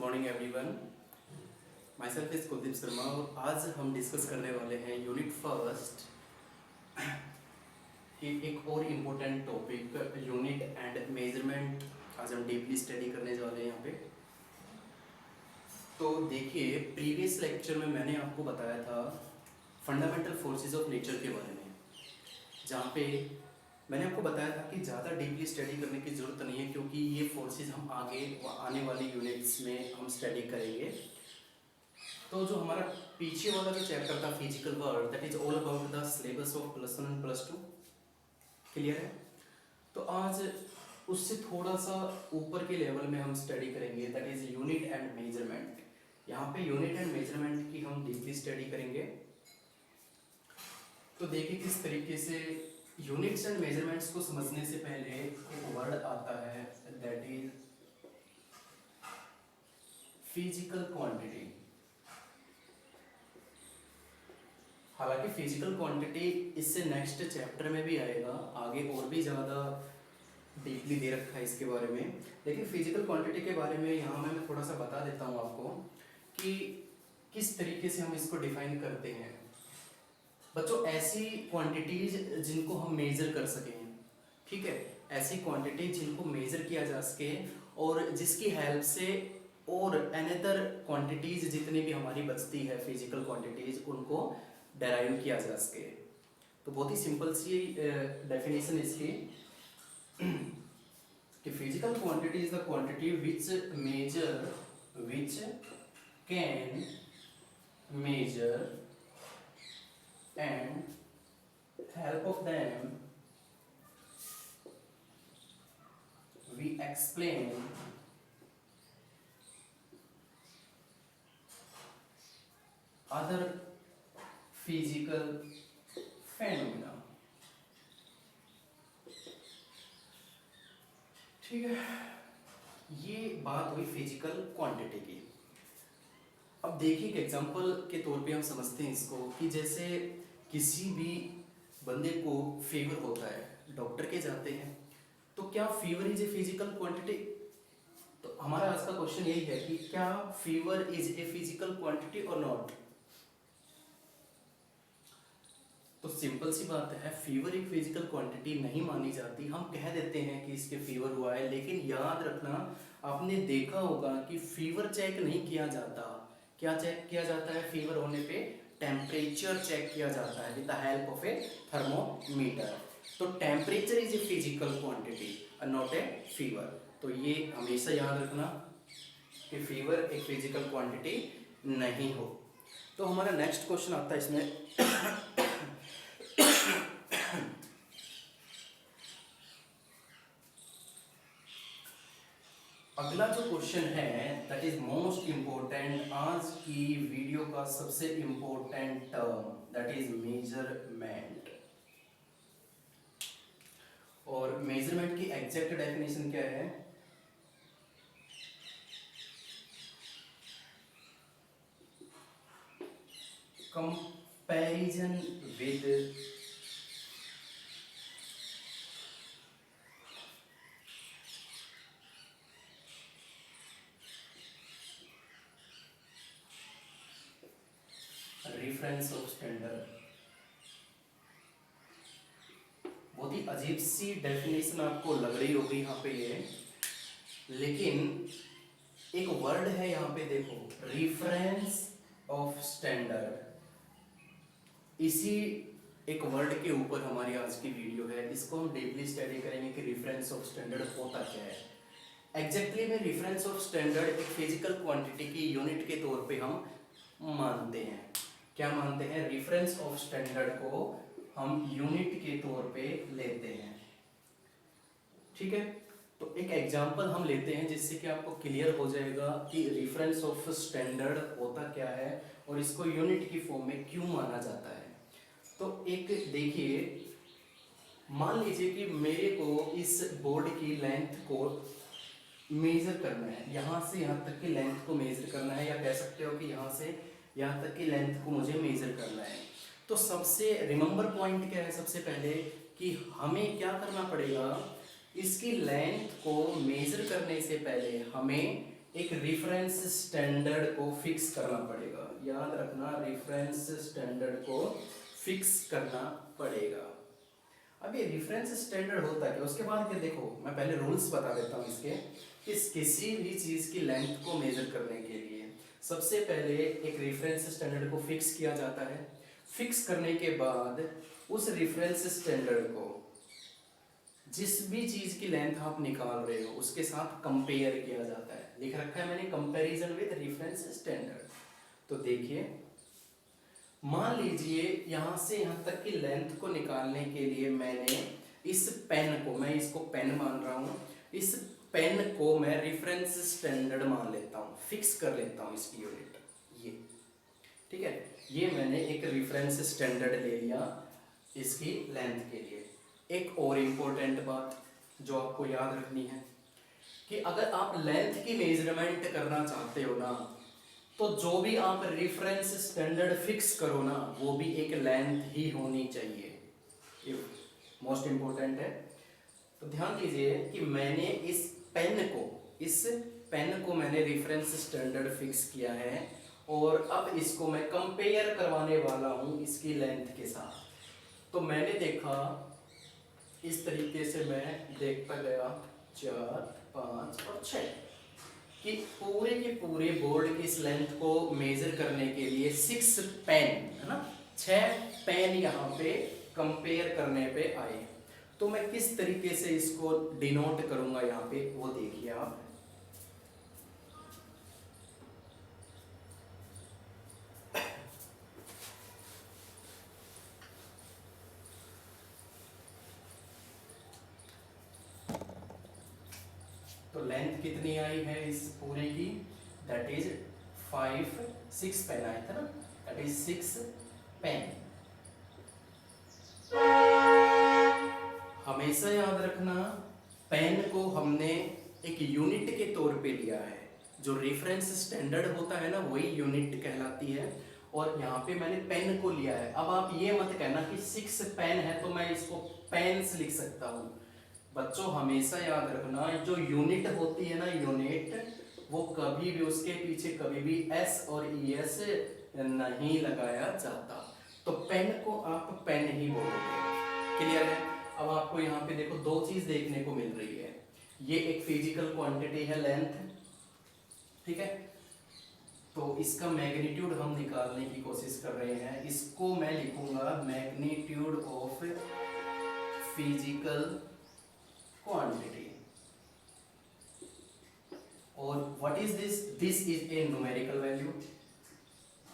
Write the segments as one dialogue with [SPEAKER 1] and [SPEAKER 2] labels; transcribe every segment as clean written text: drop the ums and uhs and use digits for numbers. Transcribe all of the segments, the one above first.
[SPEAKER 1] Morning everyone. My self is Kuldeep Sharma और आज हम डिस्कस करने वाले हैं यूनिट फर्स्ट की एक और important topic unit and measurement. आज हम डीपली स्टडी करने वाले हैं यहाँ पे। तो देखिए, प्रीवियस लेक्चर में मैंने आपको बताया था फंडामेंटल फोर्सेस ऑफ नेचर के बारे में, जहाँ पे मैंने आपको बताया था कि ज़्यादा डीपली स्टडी करने की ज़रूरत नहीं है, क्योंकि ये फोर्सेस हम आगे आने वाली यूनिट्स में हम स्टडी करेंगे। तो जो हमारा पीछे वाला जो चैप्टर था physical world, that is all about the syllabus of +1 and +2। Clear है? तो आज उससे थोड़ा सा ऊपर के लेवल में हम स्टडी करेंगे, that is unit and measurement. यहाँ पे यूनिट एंड मेजरमेंट की हम डीपली स्टडी करेंगे। तो देखिए किस तरीके से यूनिट्स एंड मेजरमेंट्स को समझने से पहले एक वर्ड आता है, दैट इज फिजिकल क्वांटिटी। हालांकि फिजिकल क्वांटिटी इससे नेक्स्ट चैप्टर में भी आएगा, आगे और भी ज़्यादा डीपली दे रखा है इसके बारे में, लेकिन फिजिकल क्वांटिटी के बारे में यहाँ मैं थोड़ा सा बता देता हूँ आपको कि किस तरीके से हम इसको डिफाइन करते हैं। बच्चों, ऐसी क्वांटिटीज जिनको हम मेजर कर सकें, ठीक है, ऐसी क्वांटिटी जिनको मेजर किया जा सके और जिसकी हेल्प से और अनदर क्वांटिटीज जितनी भी हमारी बचती है फिजिकल क्वांटिटीज, उनको डेराइव किया जा सके। तो बहुत ही सिंपल सी डेफिनेशन इसकी कि physical quantity is the quantity which can measure and help of them we explain other physical phenomena। ठीक है, ये बात हुई फिजिकल क्वांटिटी की। अब देखिए एक एग्जांपल के तौर पे हम समझते हैं इसको कि जैसे किसी भी बंदे को फीवर होता है, डॉक्टर के जाते हैं, तो क्या fever is a physical quantity? तो हमारा आज का क्वेश्चन यही है कि क्या fever is a physical quantity और नॉट? तो सिंपल सी बात है, फीवर एक फिजिकल क्वांटिटी नहीं मानी जाती। हम कह देते हैं कि इसके फीवर हुआ है, लेकिन याद रखना, आपने देखा होगा कि फीवर चेक नहीं किया जाता। क्या चेक किया जाता है फीवर होने पे? टेम्परेचर चेक किया जाता है with the help of a thermometer. तो temperature is a physical quantity और नॉट ए फीवर। तो ये हमेशा याद रखना कि फीवर एक फिजिकल क्वांटिटी नहीं हो। तो हमारा नेक्स्ट क्वेश्चन आता है इसमें अगला जो क्वेश्चन है दैट इज मोस्ट इम्पोर्टेंट, आज की वीडियो का सबसे important term, that is measurement. और मेजरमेंट की एग्जैक्ट डेफिनेशन क्या है? Comparison with reference of standard. बहुत ही अजीब सी डेफिनेशन आपको लग रही होगी यहाँ पे ये, लेकिन एक वर्ड है यहाँ पे, देखो, रेफरेंस ऑफ स्टैंडर्ड। इसी एक वर्ड के ऊपर हमारी आज की वीडियो है। इसको हम डीपली स्टडी करेंगे कि रेफरेंस ऑफ स्टैंडर्ड होता क्या है। एग्जैक्टली में रेफरेंस ऑफ स्टैंडर्ड एक फिजिकल क्वांटिटी की यूनिट के तौर पे हम मानते हैं। क्या मानते हैं? रेफरेंस ऑफ स्टैंडर्ड को हम यूनिट के तौर पे लेते हैं। ठीक है, तो एक एग्जांपल हम लेते हैं जिससे कि आपको क्लियर हो जाएगा कि रेफरेंस ऑफ स्टैंडर्ड होता क्या है और इसको यूनिट की फॉर्म में क्यों माना जाता है। तो एक देखिए, मान लीजिए कि मेरे को इस बोर्ड की लेंथ को मेजर करना है, यहाँ से यहाँ तक की लेंथ को मेजर करना है, या कह सकते हो कि यहाँ से यहाँ तक की लेंथ को मुझे मेजर करना है। तो सबसे रिमेंबर पॉइंट क्या है? सबसे पहले कि हमें क्या करना पड़ेगा, इसकी लेंथ को मेजर करने से पहले हमें एक रेफरेंस स्टैंडर्ड को फिक्स करना पड़ेगा। याद रखना, रेफरेंस स्टैंडर्ड को फिक्स करना पड़ेगा। अब ये रेफरेंस स्टैंडर्ड होता है, उसके बाद क्या, देखो मैं पहले रूल्स बता देता हूँ इसके। किसी भी चीज़ की लेंथ को मेजर करने के लिए सबसे पहले एक रेफरेंस स्टैंडर्ड को फिक्स किया जाता है। फिक्स करने के बाद उस रेफरेंस स्टैंडर्ड को जिस भी चीज की लेंथ आप निकाल रहे हो उसके साथ कंपेयर किया जाता है। लिख रखा है मैंने, कंपैरिजन विद रेफरेंस स्टैंडर्ड। तो देखिए, मान लीजिए यहां से यहां तक की लेंथ को निकालने के लिए मैंने इस पेन को, मैं इसको पेन मान रहा हूं, इस पेन को मैं रेफरेंस स्टैंडर्ड मान लेता हूं, फिक्स कर लेता हूं इसकी यूनिट ये। ठीक है, ये मैंने एक रेफरेंस स्टैंडर्ड ले लिया इसकी लेंथ के लिए। एक और इम्पोर्टेंट बात जो आपको याद रखनी है कि अगर आप लेंथ की मेजरमेंट करना चाहते हो ना, तो जो भी आप रेफरेंस स्टैंडर्ड फिक्स करो ना, वो भी एक लेंथ ही होनी चाहिए। ये मोस्ट इम्पोर्टेंट है। तो ध्यान दीजिए कि मैंने इस पेन को मैंने रेफरेंस स्टैंडर्ड फिक्स किया है और अब इसको मैं कंपेयर करवाने वाला हूं इसकी लेंथ के साथ। तो मैंने देखा, इस तरीके से मैं देखता गया 4, 5 और 6 कि पूरे के पूरे बोर्ड की इस लेंथ को मेजर करने के लिए 6 पेन, है ना, 6 पेन यहाँ पे कंपेयर करने पे आए। तो मैं किस तरीके से इसको डिनोट करूंगा यहाँ पे, वो देखिए आप। तो लेंथ कितनी आई है इस पूरे की, दैट इज 6 पेन आया था ना, दैट इज 6 पेन। हमेशा याद रखना, पेन को हमने एक यूनिट के तौर पे लिया है। जो रेफरेंस स्टैंडर्ड होता है ना, वही यूनिट कहलाती है। और यहाँ पे मैंने पेन को लिया है। अब आप ये मत कहना कि 6 पेन है तो मैं इसको पेन्स लिख सकता हूँ। बच्चों हमेशा याद रखना, जो यूनिट होती है ना, यूनिट, वो कभी भी उसके पीछे कभी भी एस और ईएस नहीं लगाया जाता। तो पेन को आप पेन ही बोलोगे। क्लियर है? अब आपको यहाँ पे देखो 2 चीज देखने को मिल रही है। ये एक फिजिकल क्वांटिटी है लेंथ, ठीक है, तो इसका मैग्नीट्यूड हम निकालने की कोशिश कर रहे हैं। इसको मैं लिखूंगा मैग्नीट्यूड ऑफ फिजिकल क्वांटिटी। और what is this? This is a numerical value,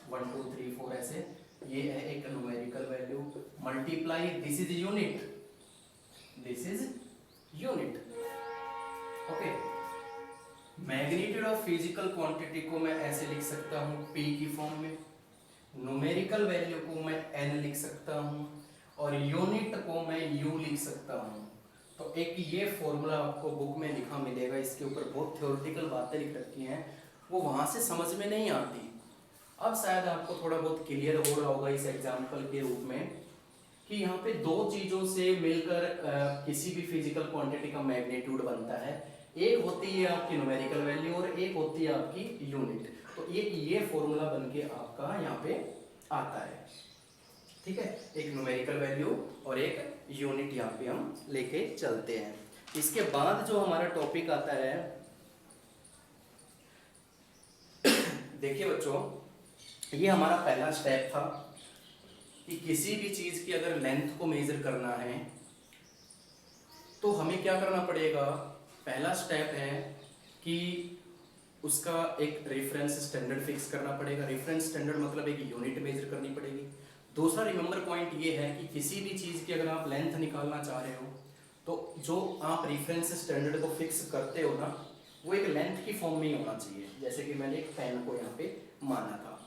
[SPEAKER 1] 1 2 3 4 ऐसे, ये है एक numerical value, multiply this is unit, this is unit. Okay, magnitude of physical quantity को मैं ऐसे लिख सकता हूँ P की फॉर्म में, न्यूमेरिकल वैल्यू को मैं N लिख सकता हूँ और यूनिट को मैं U लिख सकता हूँ। तो एक ये फॉर्मूला आपको बुक में लिखा मिलेगा, इसके ऊपर बहुत थ्योरेटिकल बातें लिख रखी हैं, वो वहाँ से समझ में नहीं आती। अब शायद आपको थोड़ा बहुत क्लियर हो रहा होगा इस एग्जाम्पल के रूप में कि यहाँ पे 2 चीज़ों से मिलकर किसी भी फिजिकल क्वांटिटी का मैग्नीट्यूड बनता है। एक होती है आपकी न्यूमेरिकल वैल्यू और एक होती है आपकी यूनिट। तो एक ये फॉर्मूला बनके आपका यहाँ पे आता है, ठीक है, एक न्यूमेरिकल वैल्यू और एक यूनिट यहाँ पे हम लेके चलते हैं। इसके बाद जो हमारा टॉपिक आता है, देखिए बच्चों, ये हमारा पहला स्टेप था कि किसी भी चीज की अगर लेंथ को मेजर करना है तो हमें क्या करना पड़ेगा। पहला स्टेप है कि उसका एक रेफरेंस स्टैंडर्ड फिक्स करना पड़ेगा। रेफरेंस स्टैंडर्ड मतलब एक यूनिट मेजर करनी पड़ेगी। दूसरा रिमेंबर पॉइंट ये है कि किसी भी चीज की अगर आप लेंथ निकालना चाह रहे हो तो जो आप रेफरेंस स्टैंडर्ड को फिक्स करते हो ना, वो एक लेंथ की फॉर्म में ही होना चाहिए, जैसे कि मैंने एक पेन को यहाँ पे माना था,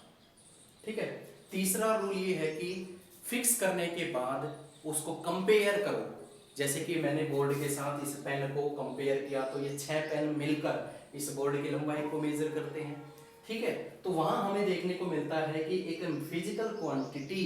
[SPEAKER 1] ठीक है। तीसरा रूल ये है कि फिक्स करने के बाद उसको कंपेयर करो। जैसे कि मैंने बोर्ड के साथ इस पेन को कंपेयर किया तो ये 6 पेन मिलकर इस बोर्ड की लंबाई को मेजर करते हैं, ठीक है। तो वहां हमें देखने को मिलता है कि एक फिजिकल क्वांटिटी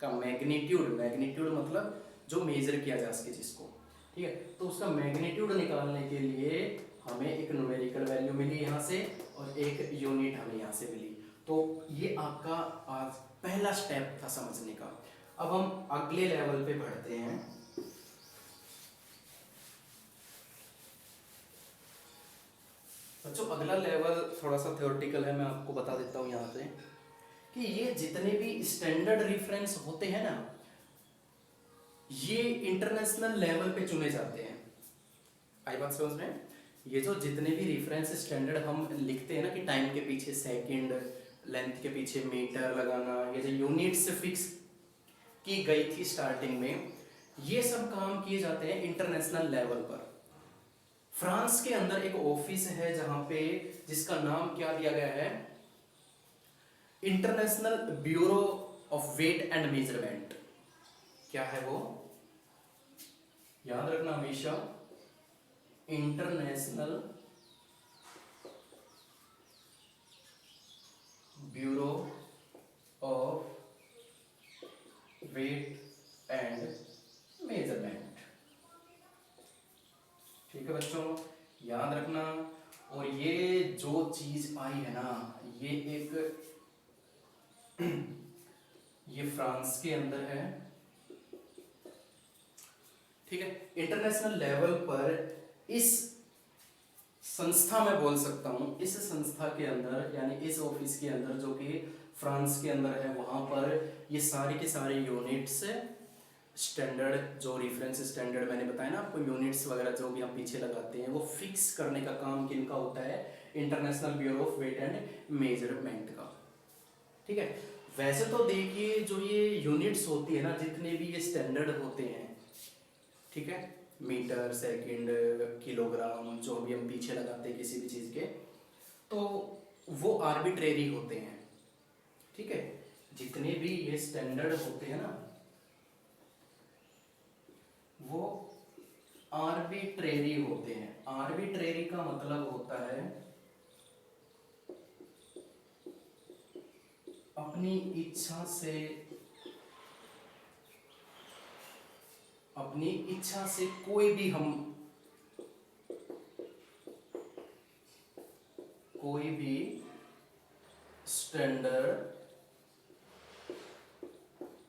[SPEAKER 1] का मैग्नीट्यूड, मैग्नीट्यूड मतलब जो मेजर किया जा सके जिसको, ठीक है। तो उसका मैग्नीट्यूड निकालने के लिए हमें एक न्यूमेरिकल वैल्यू मिली यहाँ से और एक यूनिट हमें यहाँ से मिली। तो ये आपका आज पहला स्टेप था समझने का। अब हम अगले लेवल पे बढ़ते हैं। बच्चों अगला लेवल थोड़ा सा थ्योरेटिकल है, मैं आपको बता देता हूँ यहाँ से कि ये जितने भी स्टैंडर्ड रेफरेंस होते हैं ना, ये इंटरनेशनल लेवल पे चुने जाते हैं। आई बात समझ में? ये जो जितने भी रेफरेंस स्टैंडर्ड हम लिखते हैं ना कि टाइम के पीछे सेकंड, लेंथ के पीछे मीटर लगाना, ये जो यूनिट्स फिक्स की गई थी स्टार्टिंग में, ये सब काम किए जाते हैं इंटरनेशनल लेवल पर। फ्रांस के अंदर एक ऑफिस है जहां पे, जिसका नाम क्या दिया गया है, international bureau of weight and measurement. क्या है वो? याद रखना हमेशा, international bureau of weight and measurement. ठीक है बच्चों, याद रखना। और ये जो चीज आई है ना, ये एक ये फ्रांस के अंदर है। ठीक है। इंटरनेशनल लेवल पर इस संस्था में बोल सकता हूँ, इस संस्था के अंदर यानी इस ऑफिस के अंदर जो कि फ्रांस के अंदर है, वहां पर ये सारे के सारे यूनिट्स स्टैंडर्ड, जो रेफरेंस स्टैंडर्ड मैंने बताया ना आपको, यूनिट्स वगैरह जो भी हम पीछे लगाते हैं, वो फिक्स करने का काम किनका होता है? International bureau of weight and measurement का। ठीक है। वैसे तो देखिए जो ये यूनिट्स होती है ना, जितने भी ये स्टैंडर्ड होते हैं, ठीक है, मीटर, सेकंड, किलोग्राम, जो भी हम पीछे लगाते हैं किसी भी चीज़ के, तो वो आर्बिट्रेरी होते हैं। ठीक है। जितने भी ये स्टैंडर्ड होते हैं ना, वो आर्बिट्रेरी होते हैं। आर्बिट्रेरी का मतलब होता है अपनी इच्छा से, अपनी इच्छा से कोई भी हम, कोई भी स्टैंडर्ड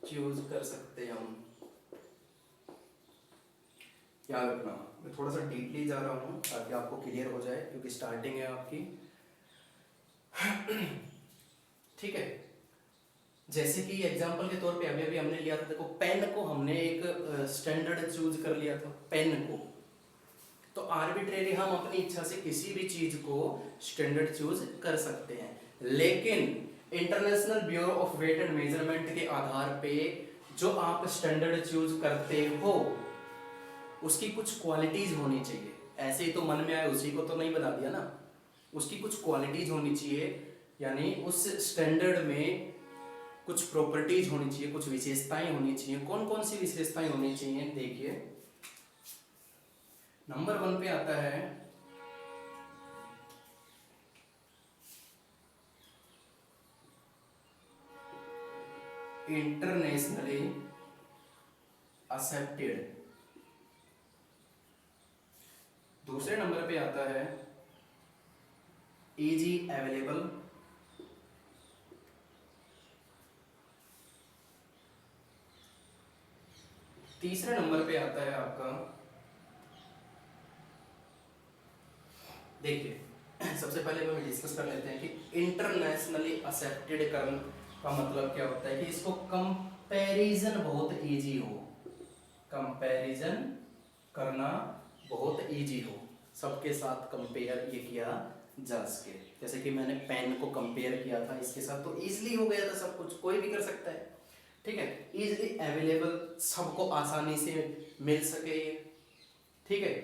[SPEAKER 1] चूज कर सकते हैं हम। याद रखना, मैं थोड़ा सा डीपली जा रहा हूँ ताकि आपको क्लियर हो जाए, क्योंकि स्टार्टिंग है आपकी। ठीक है। जैसे कि एग्जांपल के तौर पे अभी अभी हमने लिया था, देखो पेन को हमने एक स्टैंडर्ड चूज कर लिया था, पेन को। तो आर्बिट्रेरी हम अपनी इच्छा से किसी भी चीज को स्टैंडर्ड चूज कर सकते हैं, लेकिन international bureau of weight and measurement के आधार पे जो आप स्टैंडर्ड चूज करते हो, उसकी कुछ क्वालिटीज होनी चाहिए। ऐसे ही तो मन में आए उसी को तो नहीं बता दिया ना, उसकी कुछ क्वालिटीज होनी चाहिए, यानी उस स्टैंडर्ड में कुछ प्रॉपर्टीज होनी चाहिए, कुछ विशेषताएं होनी चाहिए। कौन कौन सी विशेषताएं होनी चाहिए? देखिए, नंबर 1 पे आता है इंटरनेशनली एक्सेप्टेड। दूसरे नंबर पे आता है इजी अवेलेबल। तीसरे नंबर पे आता है आपका, देखिए सबसे पहले हम डिस्कस कर लेते हैं कि इंटरनेशनली एक्सेप्टेड का मतलब क्या होता है, कि इसको कंपैरिजन बहुत इजी हो, कंपैरिजन करना बहुत इजी हो, सबके साथ कंपेयर ये किया जा सके। जैसे कि मैंने पेन को कंपेयर किया था इसके साथ, तो इजीली हो गया था, सब कुछ कोई भी कर सकता है। ठीक है। इजीली अवेलेबल, सबको आसानी से मिल सके ये। ठीक है।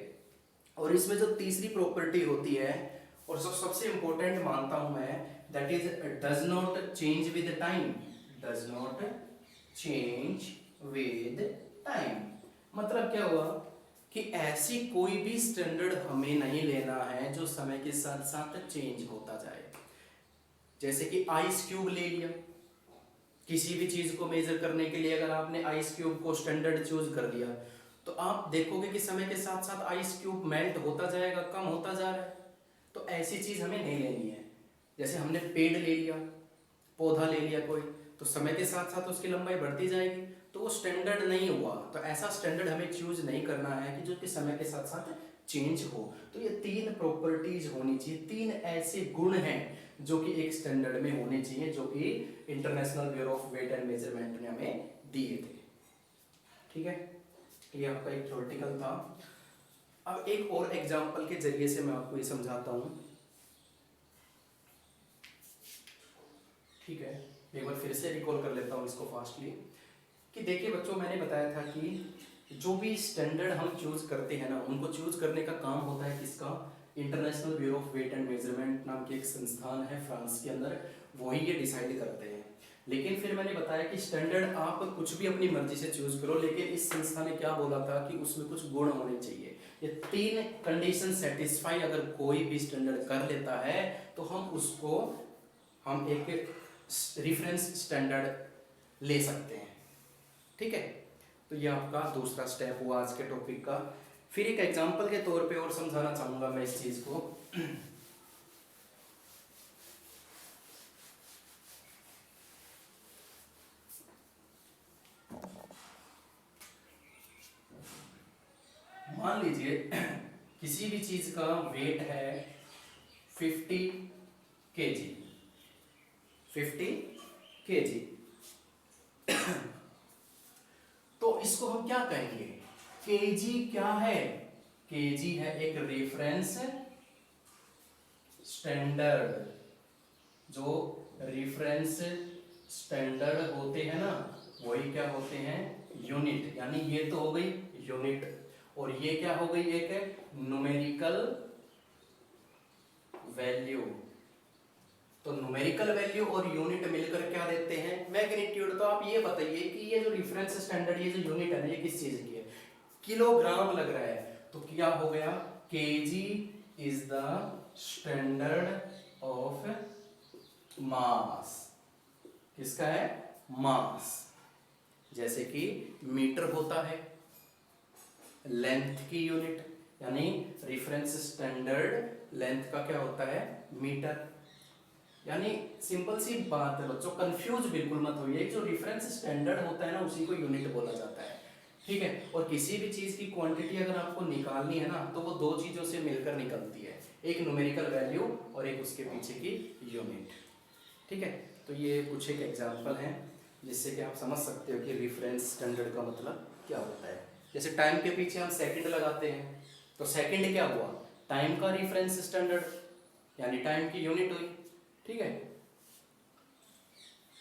[SPEAKER 1] और इसमें जो तीसरी प्रॉपर्टी होती है, और जो सबसे इंपॉर्टेंट मानता हूं मैं, that is does not change with time. Does not change with time मतलब क्या हुआ कि ऐसी कोई भी स्टैंडर्ड हमें नहीं लेना है जो समय के साथ साथ चेंज होता जाए। जैसे कि आइस क्यूब ले लिया, किसी भी चीज को मेजर करने के लिए अगर आपने आइस क्यूब को स्टैंडर्ड चूज कर लिया, तो आप देखोगे कि समय के साथ साथ आइस क्यूब मेल्ट होता जाएगा, कम होता जा रहा है। तो ऐसी चीज़ हमें नहीं लेनी है। जैसे हमने पेड़ ले लिया, पौधा ले लिया कोई, तो समय के साथ साथ उसकी लंबाई बढ़ती जाएगी, तो वो स्टैंडर्ड नहीं हुआ। तो ऐसा स्टैंडर्ड हमें चूज नहीं करना है कि जो कि समय के साथ साथ चेंज हो। तो ये 3 प्रॉपर्टीज होनी चाहिए, 3 ऐसे गुण हैं जो कि एक स्टैंडर्ड में होने चाहिए, जो कि international bureau of weight and measurement ने हमें दिए थे। ठीक है, ये आपका एक थ्योरेटिकल था। अब एक और एग्जांपल के जरिए से मैं आपको ये समझाता हूँ। ठीक है, एक बार फिर से रिकॉल कर लेता हूँ इसको फास्टली। कि देखिए बच्चों, मैंने बताया था कि जो भी स्टैंडर्ड हम चूज करते हैं ना, उनको चूज करने का काम होता है किसका? International bureau of weight and measurement नाम की एक संस्थान है फ्रांस के अंदर, वही ये डिसाइड करते हैं। लेकिन फिर मैंने बताया कि स्टैंडर्ड आप कुछ भी अपनी मर्जी से चूज करो, लेकिन इस संस्था ने क्या बोला था कि उसमें कुछ गुण होने चाहिए। ये 3 कंडीशन सेटिस्फाई अगर कोई भी स्टैंडर्ड कर लेता है तो हम एक रेफरेंस स्टैंडर्ड ले सकते हैं। ठीक है, तो ये आपका दूसरा स्टेप हुआ आज के टॉपिक का। फिर एक एग्जांपल के तौर पे और समझाना चाहूंगा मैं इस चीज को। मान लीजिए किसी भी चीज का वेट है 50 केजी, 50 केजी। तो इसको हम क्या कहेंगे? केजी क्या है? केजी है एक रेफरेंस स्टैंडर्ड। जो रेफरेंस स्टैंडर्ड होते हैं ना, वही क्या होते हैं? यूनिट। यानी ये तो हो गई यूनिट, और ये क्या हो गई? एक न्यूमेरिकल वैल्यू। तो न्यूमेरिकल वैल्यू और यूनिट मिलकर क्या देते हैं? मैग्नीट्यूड। तो आप ये बताइए कि ये जो रेफरेंस स्टैंडर्ड, ये जो यूनिट है ना, ये किस चीज की है? किलोग्राम लग रहा है, तो क्या हो गया? KG is the standard of mass. किसका है? मास। जैसे कि मीटर होता है लेंथ की यूनिट, यानी रेफरेंस स्टैंडर्ड लेंथ का क्या होता है? मीटर। यानी सिंपल सी बात है बच्चों, कंफ्यूज बिल्कुल मत होइए। जो रेफरेंस स्टैंडर्ड होता है ना, उसी को यूनिट बोला जाता है। ठीक है, और किसी भी चीज की क्वांटिटी अगर आपको निकालनी है ना, तो वो 2 चीजों से मिलकर निकलती है, एक न्यूमेरिकल वैल्यू और एक उसके पीछे की यूनिट। ठीक है, तो ये कुछ एक एग्जांपल हैं जिससे कि आप समझ सकते हो कि रेफरेंस स्टैंडर्ड का मतलब क्या होता है। जैसे टाइम के पीछे हम सेकंड लगाते हैं, तो सेकंड क्या हुआ? टाइम का रेफरेंस स्टैंडर्ड, यानी टाइम की यूनिट हुई। ठीक है,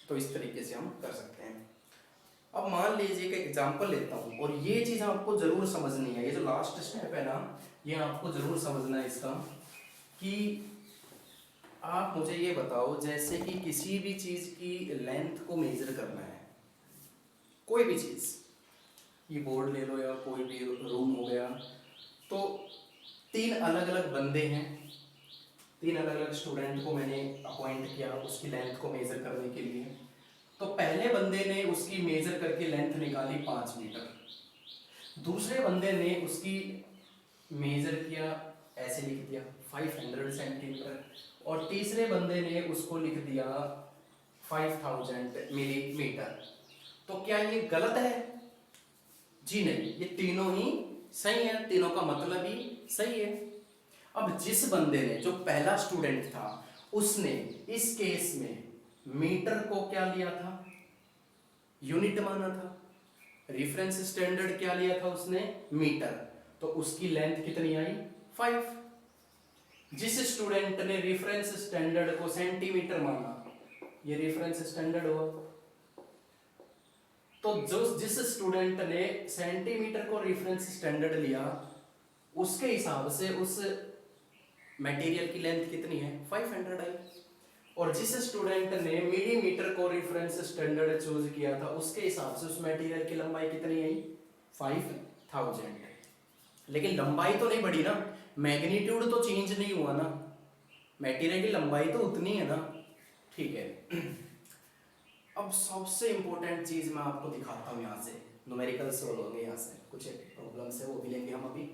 [SPEAKER 1] तो इस तरीके से हम कर सकते हैं। अब मान लीजिए कि एग्जांपल लेता हूं, और ये चीज आपको जरूर समझनी है। ये जो लास्ट स्टेप है ना, ये आपको जरूर समझना है इसका, कि आप मुझे ये बताओ, जैसे कि किसी भी चीज की लेंथ को मेजर करना है, कोई भी चीज, ये बोर्ड ले लो या कोई भी रूम हो गया, तो 3 अलग अलग बंदे हैं, 3 अलग अलग स्टूडेंट को मैंने अपॉइंट किया उसकी लेंथ को मेजर करने के लिए। तो पहले बंदे ने उसकी मेजर करके लेंथ निकाली 5 मीटर, दूसरे बंदे ने उसकी मेजर किया, ऐसे लिख दिया 500 सेंटीमीटर, और तीसरे बंदे ने उसको लिख दिया 5000 मिलीमीटर। तो क्या ये गलत है? जी नहीं, ये तीनों ही सही है, तीनों का मतलब ही सही है। अब जिस बंदे ने, जो पहला स्टूडेंट था, उसने इस केस में मीटर को क्या लिया था? यूनिट माना था। रेफरेंस स्टैंडर्ड क्या लिया था उसने? मीटर। तो उसकी लेंथ कितनी आई? 5। जिस स्टूडेंट ने रेफरेंस स्टैंडर्ड को सेंटीमीटर माना, ये रेफरेंस स्टैंडर्ड हुआ। तो जिस स्टूडेंट ने सेंटीमीटर को रेफरेंस स्टैंडर्ड लिया, उसके हिसाब से उस मटेरियल की लेंथ कितनी है? 500 आई। और जिस स्टूडेंट ने मिलीमीटर को रेफरेंस स्टैंडर्ड चूज किया था, उसके हिसाब से उस मटेरियल की लंबाई कितनी आई? 5000। लेकिन लंबाई तो नहीं बढ़ी ना, मैग्नीट्यूड तो चेंज नहीं हुआ ना, मटेरियल की लंबाई तो उतनी है ना। ठीक है, अब सबसे इंपॉर्टेंट चीज मैं आपको दिखाता हूं। यहां से न्यूमेरिकल सोल्व होंगे यहाँ से, कुछ प्रॉब्लम्स है वो भी लेंगे हम अभी।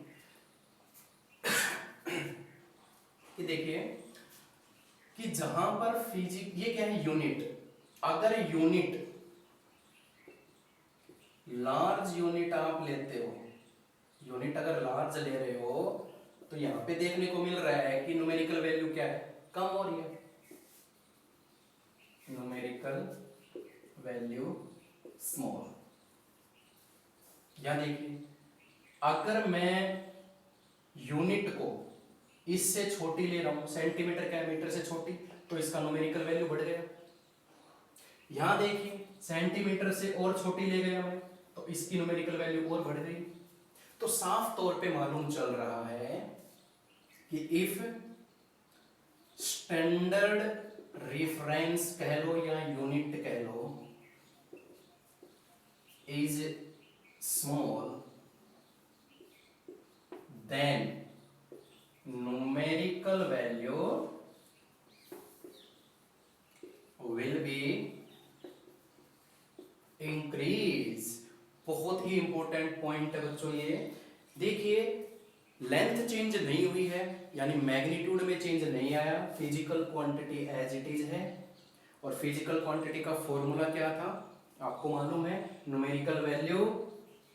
[SPEAKER 1] कि देखिए कि जहां पर ये क्या है, यूनिट, अगर यूनिट लार्ज यूनिट आप लेते हो, यूनिट अगर लार्ज ले रहे हो, तो यहां पे देखने को मिल रहा है कि न्यूमेरिकल वैल्यू क्या है, कम हो रही है, न्यूमेरिकल वैल्यू स्मॉल। या देखिए अगर मैं यूनिट को इससे छोटी ले रहा हूं, सेंटीमीटर क्या मीटर से छोटी, तो इसका न्यूमेरिकल वैल्यू बढ़ गया। यहां देखिए सेंटीमीटर से और छोटी ले गया मैं, तो इसकी न्यूमेरिकल वैल्यू और बढ़ गई। तो साफ तौर पे मालूम चल रहा है कि इफ स्टैंडर्ड रेफरेंस कह लो या यूनिट कह लो is small, then numerical value will be increase। बहुत ही इंपॉर्टेंट पॉइंट है बच्चों ये। देखिए लेंथ चेंज नहीं हुई है, यानी मैग्नीट्यूड में चेंज नहीं आया, physical quantity as it is है। और फिजिकल क्वांटिटी का फॉर्मूला क्या था आपको मालूम है, न्यूमेरिकल वैल्यू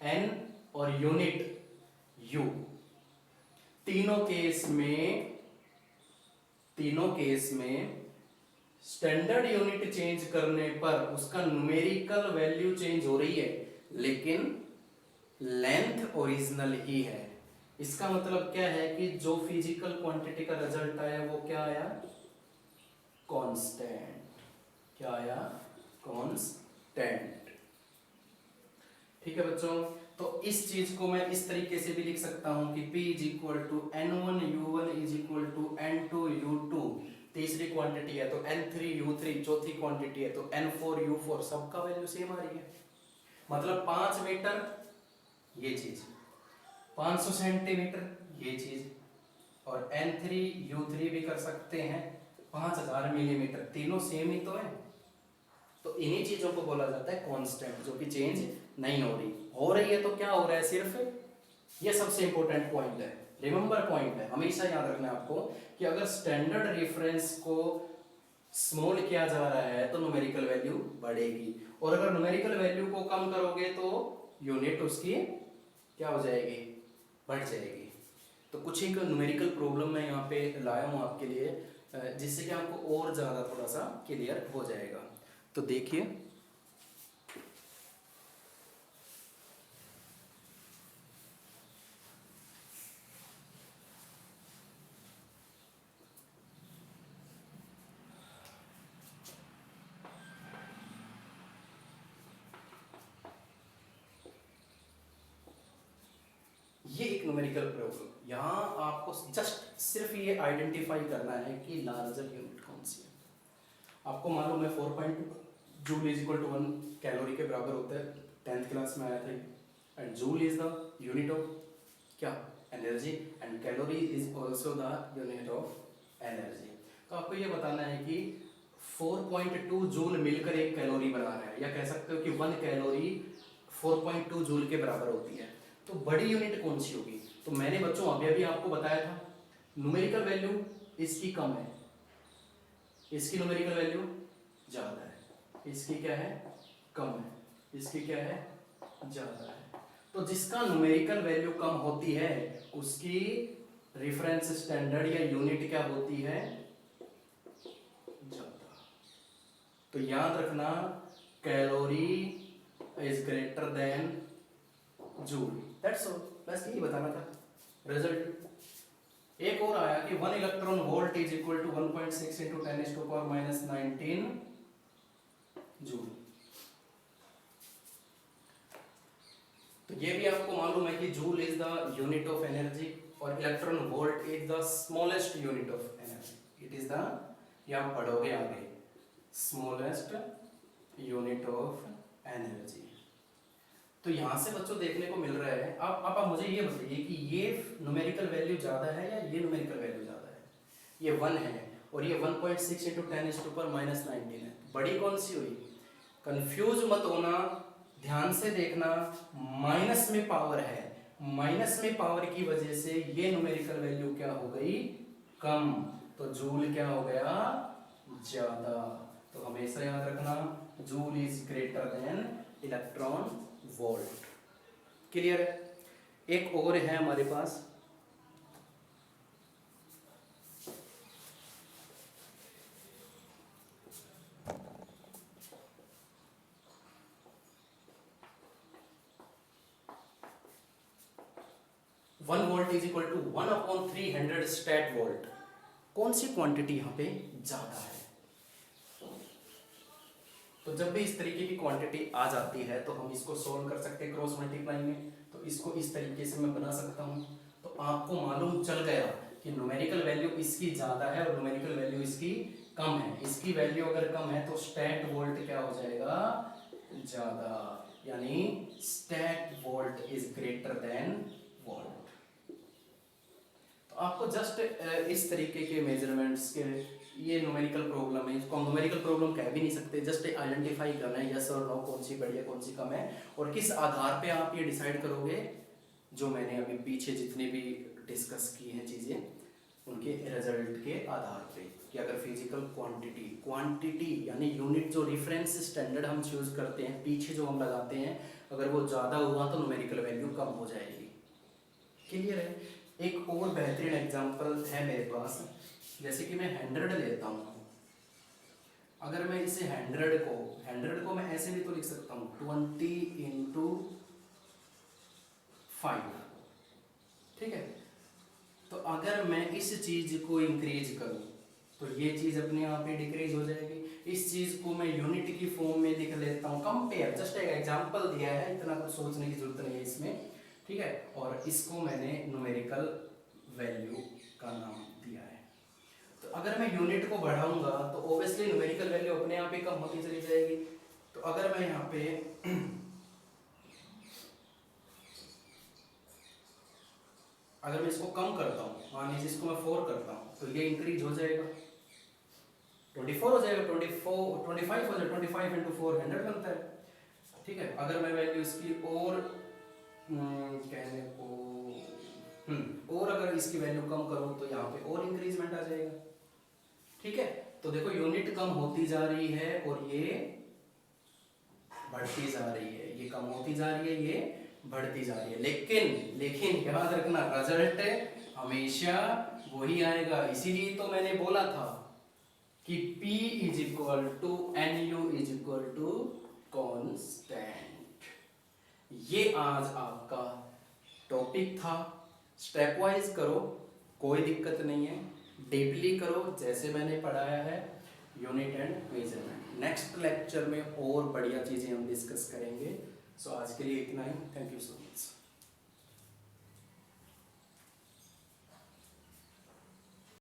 [SPEAKER 1] n और यूनिट u। तीनों केस में स्टैंडर्ड यूनिट चेंज करने पर उसका न्यूमेरिकल वैल्यू चेंज हो रही है, लेकिन लेंथ ओरिजिनल ही है। इसका मतलब क्या है कि जो फिजिकल क्वांटिटी का रिजल्ट आया वो क्या आया, कांस्टेंट। क्या आया, कांस्टेंट। ठीक है बच्चों, तो इस चीज को मैं इस तरीके से भी लिख सकता हूं कि P is equal to N1U1 is equal to N2U2, तीसरी क्वांटिटी है तो N3U3, चौथी क्वांटिटी है तो N4U4, सबका वैल्यू सेम आ रही है। मतलब 5 मीटर ये चीज, 500 सेंटीमीटर ये चीज, और N3U3 भी कर सकते हैं 5000 मिलीमीटर, तीनों सेम ही तो है। तो इन्हीं चीजों को बोला जाता है कांस्टेंट, जो कि चेंज नहीं हो रही है तो क्या हो रहा है, सिर्फ ये सबसे इंपॉर्टेंट पॉइंट है, रिमेंबर पॉइंट है, हमेशा याद रखना है आपको कि अगर स्टैंडर्ड रेफरेंस को स्मॉल किया जा रहा है तो न्यूमेरिकल वैल्यू बढ़ेगी, और अगर न्यूमेरिकल वैल्यू को कम करोगे तो यूनिट उसकी क्या हो जाएगी, बढ़ जाएगी। तो कुछ एक न्यूमेरिकल प्रॉब्लम मैं यहाँ पे लाया हूँ आपके लिए, जिससे कि आपको और ज़्यादा थोड़ा सा क्लियर हो जाएगा। तो देखिए ये एक न्यूमेरिकल प्रॉब्लम, यहाँ आपको जस्ट सिर्फ ये आइडेंटिफाई करना है कि लार्जर यूनिट कौन सी है। आपको मालूम है 4.2 joule is equal to 1 calorie के बराबर होता है, 10th क्लास में आया था। And joule is the unit of क्या, energy, and calorie is also the unit of energy. तो आपको ये बताना है कि 4.2 जूल मिलकर एक कैलोरी बना रहा है, या कह सकते हो कि 1 कैलोरी 4.2 जूल के बराबर होती है। तो बड़ी यूनिट कौन सी होगी, तो मैंने बच्चों अभी आपको बताया था न्यूमेरिकल वैल्यू इसकी कम है, इसकी न्यूमेरिकल वैल्यू ज़्यादा है, इसकी क्या है, कम है, इसकी क्या है, ज़्यादा है। तो जिसका न्यूमेरिकल वैल्यू कम होती है उसकी रेफरेंस स्टैंडर्ड या यूनिट क्या होती है, ज़्यादा। तो याद रखना calorie is greater then joule, that's all, बस यही बताना था। रिजल्ट एक और आया कि 1 electron volt is equal to 1.6 into 10⁻⁻19 joule. तो ये भी आपको मालूम है कि joule is the unit of energy और electron volt is the smallest unit of energy. It is the, ये आप पढ़ोगे आगे, स्मॉलेस्ट यूनिट ऑफ एनर्जी। तो यहाँ से बच्चों देखने को मिल रहा है, अब आप मुझे ये बताइए कि ये न्यूमेरिकल वैल्यू ज़्यादा है या ये न्यूमेरिकल वैल्यू ज़्यादा है। ये 1 है और ये 1.6 इंटू 10⁻⁻19 है, बड़ी कौन सी हुई। कंफ्यूज मत होना, ध्यान से देखना, माइनस में पावर है, माइनस में पावर की वजह से ये न्यूमेरिकल वैल्यू क्या हो गई, कम, तो जूल क्या हो गया, ज्यादा। तो हमेशा याद रखना joule is greater than electron volt. Clear है? एक और है हमारे पास, one volt is equal to 1/300 state volt. कौन सी क्वांटिटी यहाँ पे ज्यादा है? तो जब भी इस तरीके की क्वांटिटी आ जाती है तो हम इसको सोल्व कर सकते हैं क्रॉस मल्टीप्लाई में। तो इसको इस तरीके से मैं बना सकता हूँ। तो आपको मालूम चल गया कि न्यूमेरिकल वैल्यू इसकी ज़्यादा है और न्यूमेरिकल वैल्यू इसकी कम है। इसकी वैल्यू अगर कम है तो स्टैट वोल्ट क्या हो जाएगा, ज़्यादा, यानी statvolt is greater than volt. तो आपको जस्ट इस तरीके के मेजरमेंट्स के, ये न्यूमेरिकल प्रॉब्लम है, इसको हम न्यूमेरिकल प्रॉब्लम कह भी नहीं सकते, जस्ट आइडेंटिफाई करना है यस और नो, कौन सी बढ़िया कौन सी कम है। और किस आधार पे आप ये डिसाइड करोगे, जो मैंने अभी पीछे जितने भी डिस्कस की हैं चीज़ें उनके रिजल्ट के आधार पे, कि अगर फिजिकल क्वांटिटी, क्वांटिटी यानी यूनिट जो रेफरेंस स्टैंडर्ड हम चूज करते हैं, पीछे जो हम लगाते हैं, अगर वो ज़्यादा हुआ तो न्यूमेरिकल वैल्यू कम हो जाएगी। क्लियर है? एक और बेहतरीन एग्जांपल है मेरे पास, जैसे कि मैं 100 लेता हूँ। अगर मैं इसे 100 को मैं ऐसे भी तो लिख सकता हूँ 20 × 5, ठीक है। तो अगर मैं इस चीज को इंक्रीज करूं तो ये चीज अपने आप ही डिक्रीज हो जाएगी। इस चीज को मैं यूनिट की फॉर्म में लिख लेता हूं, कंपेयर, जस्ट एक एग्जांपल दिया है, इतना कुछ सोचने की जरूरत नहीं है इसमें, ठीक है। और इसको मैंने न्यूमेरिकल वैल्यू का नाम दिया है। तो अगर मैं यूनिट को बढ़ाऊंगा तो ऑब्वियसली न्यूमेरिकल वैल्यू अपने आप ही कम होती चली जाएगी। तो अगर मैं यहाँ पे अगर मैं इसको कम करता हूँ, मान लीजिए इसको मैं 4 करता हूँ, तो ये इंक्रीज हो जाएगा, 24 हो जाएगा, 25 हो जाएगा, 25 × 4 100 बनता है, ठीक है। अगर मैं वैल्यू इसकी और कहने को और अगर इसकी वैल्यू कम करूँ तो यहाँ पे और इंक्रीजमेंट आ जाएगा, ठीक है। तो देखो यूनिट कम होती जा रही है और ये बढ़ती जा रही है, ये कम होती जा रही है, ये बढ़ती जा रही है, लेकिन याद रखना रिजल्ट हमेशा वही आएगा। इसीलिए तो मैंने बोला था कि P = NU = कांस्टेंट। ये आज आपका टॉपिक था। स्टेप वाइज करो, कोई दिक्कत नहीं है, डीपली करो जैसे मैंने पढ़ाया है, unit and measurement. Next lecture में और बढ़िया चीज़ें हम डिस्कस करेंगे। सो आज के लिए इतना ही। Thank you so much.